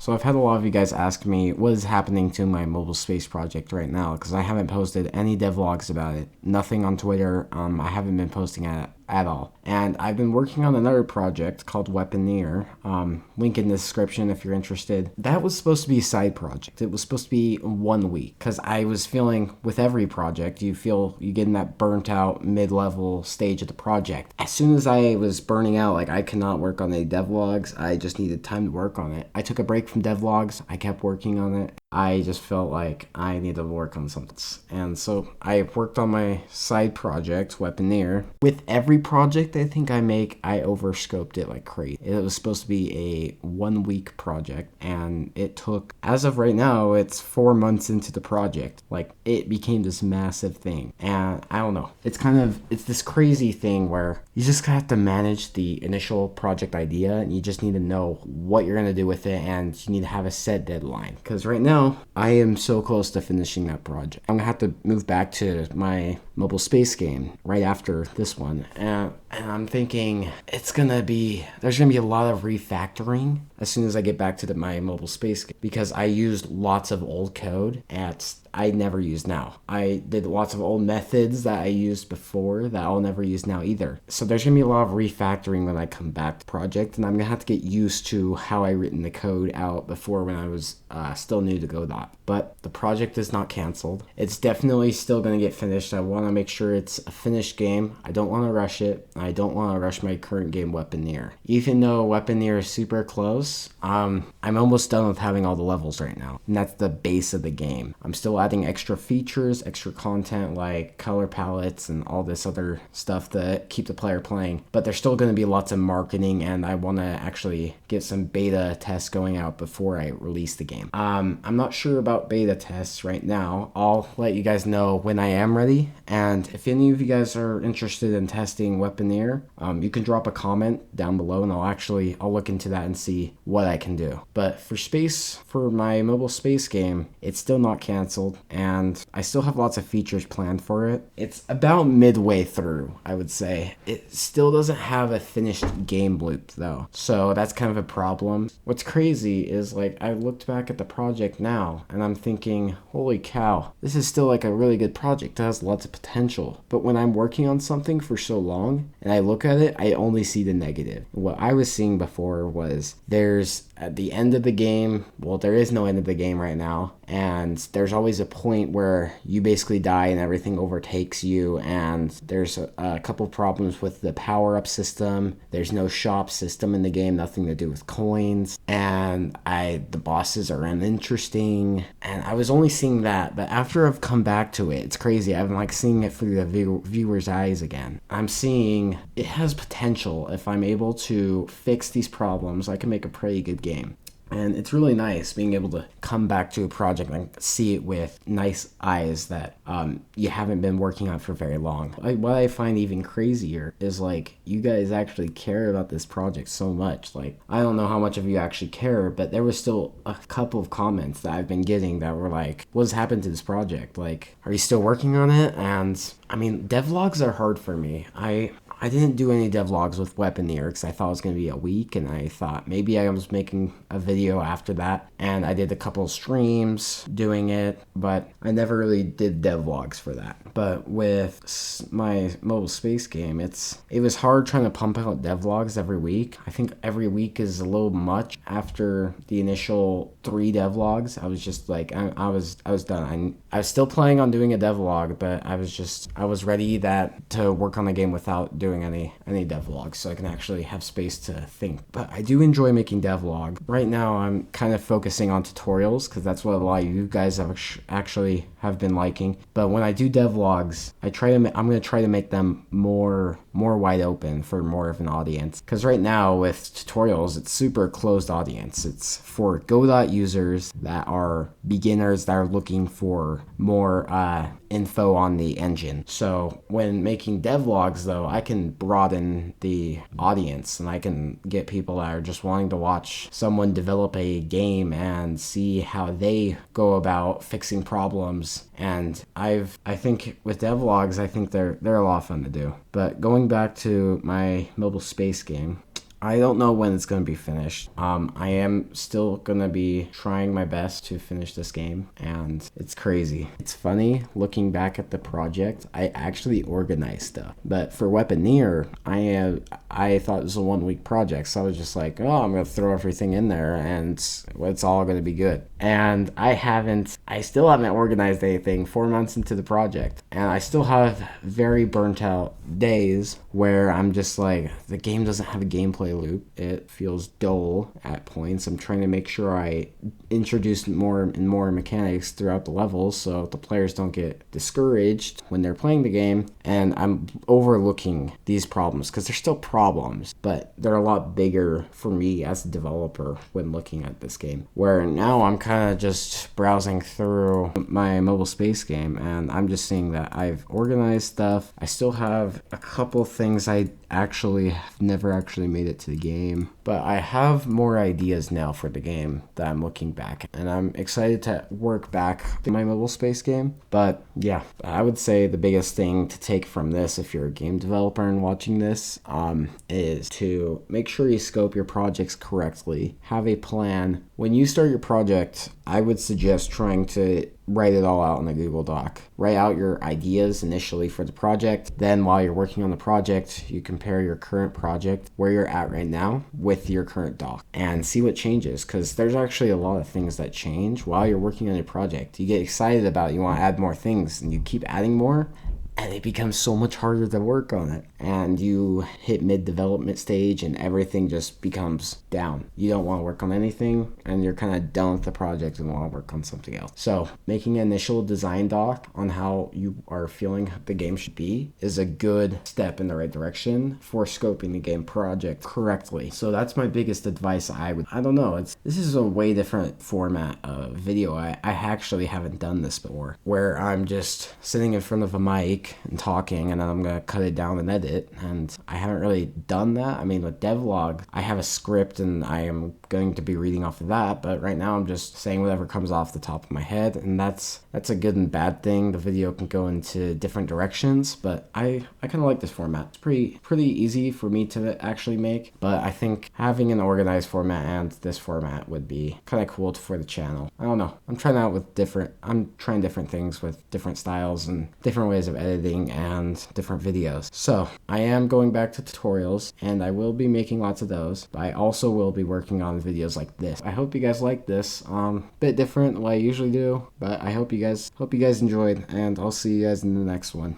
So I've had a lot of you guys ask me what is happening to my mobile space project right now because I haven't posted any devlogs about it. Nothing on Twitter. I haven't been posting at all. And I've been working on another project called Weaponeer. Link in the description if you're interested. That was supposed to be a side project. It was supposed to be 1 week because I was feeling with every project, you get in that burnt out mid-level stage of the project. As soon as I was burning out, like I could not work on any devlogs. I just needed time to work on it. I took a break from devlogs. I kept working on it. I just felt like I needed to work on something. And so I worked on my side project, Weaponeer. With every project I think I make, I overscoped it like crazy. It was supposed to be a 1 week project, and it took, as of right now, it's 4 months into the project. Like, it became this massive thing. And I don't know. It's this crazy thing where you just have to manage the initial project idea, and you just need to know what you're going to do with it, and you need to have a set deadline. Because right now, I am so close to finishing that project. I'm gonna have to move back to my mobile space game right after this one, and I'm thinking there's gonna be a lot of refactoring as soon as I get back to my mobile space game because I used lots of old code I never use now. I did lots of old methods that I used before that I'll never use now either. So there's gonna be a lot of refactoring when I come back to the project, and I'm gonna have to get used to how I written the code out before when I was still new to Godot. But the project is not canceled. It's definitely still gonna get finished. I want to make sure it's a finished game. I don't want to rush it. I don't want to rush my current game, Weaponeer. Even though Weaponeer is super close, I'm almost done with having all the levels right now, and that's the base of the game. I'm still adding extra features, extra content like color palettes and all this other stuff to keep the player playing, but there's still going to be lots of marketing, and I want to actually get some beta tests going out before I release the game. I'm not sure about beta tests right now. I'll let you guys know when I am ready, and if any of you guys are interested in testing Weaponeer, you can drop a comment down below, and I'll look into that and see what I can do. But for my mobile space game, it's still not canceled, and I still have lots of features planned for it. It's about midway through, I would say. It still doesn't have a finished game loop though, so that's kind of a problem. What's crazy is like I looked back at the project now, and I'm thinking, holy cow, this is still like a really good project. It has lots of potential. But when I'm working on something for so long and I look at it, I only see the negative. What I was seeing before was there's at the end of the game, well, there is no end of the game right now, and there's always a point where you basically die and everything overtakes you, and there's a couple problems with the power-up system. There's no shop system in the game, nothing to do with coins, and the bosses are uninteresting, and I was only seeing that. But after I've come back to it, it's crazy. I'm like seeing it through the viewer's eyes again. I'm seeing it has potential. If I'm able to fix these problems, I can make a pretty good game. And it's really nice being able to come back to a project and see it with nice eyes that you haven't been working on for very long. What I find even crazier is like you guys actually care about this project so much. Like, I don't know how much of you actually care, but there was still a couple of comments that I've been getting that were like, what's happened to this project? Like, are you still working on it? And I mean, devlogs are hard for me. I didn't do any devlogs with Weaponeer because I thought it was going to be a week, and I thought maybe I was making a video after that, and I did a couple of streams doing it, but I never really did devlogs for that. But with my mobile space game, it was hard trying to pump out devlogs every week. I think every week is a little much. After the initial 3 devlogs, I was just like, I was done. I was still planning on doing a devlog, but I was ready to work on the game without doing any devlogs, so I can actually have space to think. But I do enjoy making devlog. Right now, I'm kind of focusing on tutorials because that's what a lot of you guys have been liking. But when I do devlogs, I'm going to try to make them more wide open for more of an audience. Because right now with tutorials, it's super closed audience. It's for Godot users that are beginners that are looking for more info on the engine. So when making devlogs though, I can broaden the audience, and I can get people that are just wanting to watch someone develop a game and see how they go about fixing problems. And I think with devlogs, I think they're a lot of fun to do. But going back to my mobile space game, I don't know when it's going to be finished. I am still going to be trying my best to finish this game, and it's crazy. It's funny looking back at the project. I actually organized stuff, but for Weaponeer, I thought it was a 1 week project, so I was just like, oh, I'm going to throw everything in there, and it's all going to be good. And I still haven't organized anything 4 months into the project, and I still have very burnt out days where I'm just like, the game doesn't have a gameplay loop. It feels dull at points. I'm trying to make sure I introduce more and more mechanics throughout the levels so the players don't get discouraged when they're playing the game. And I'm overlooking these problems because they're still problems, but they're a lot bigger for me as a developer when looking at this game. Where now I'm kind of just browsing through my mobile space game, and I'm just seeing that I've organized stuff. I still have a couple things I actually have never actually made it to the game, but I have more ideas now for the game that I'm looking back, and I'm excited to work back in my mobile space game. But yeah, I would say the biggest thing to take from this, if you're a game developer and watching this, is to make sure you scope your projects correctly, have a plan. When you start your project, I would suggest trying to write it all out in a Google Doc. Write out your ideas initially for the project. Then while you're working on the project, you compare your current project, where you're at right now, with your current doc and see what changes, because there's actually a lot of things that change while you're working on your project. You get excited about it, you want to add more things, and you keep adding more, and it becomes so much harder to work on it. And you hit mid-development stage and everything just becomes down. You don't want to work on anything, and you're kind of done with the project and want to work on something else. So making an initial design doc on how you are feeling the game should be is a good step in the right direction for scoping the game project correctly. So that's my biggest advice. I don't know, this is a way different format of video. I actually haven't done this before, where I'm just sitting in front of a mic and talking, and then I'm gonna cut it down and edit. And I haven't really done that. I mean, with devlog, I have a script and I am going to be reading off of that, but right now I'm just saying whatever comes off the top of my head, and that's a good and bad thing. The video can go into different directions, but I kind of like this format. It's pretty easy for me to actually make, but I think having an organized format and this format would be kind of cool for the channel. I don't know. I'm trying different things with different styles and different ways of editing and different videos. So I am going back to tutorials, and I will be making lots of those, but I also will be working on videos like this. I hope you guys like this. Bit different than what I usually do, but I hope you guys enjoyed, and I'll see you guys in the next one.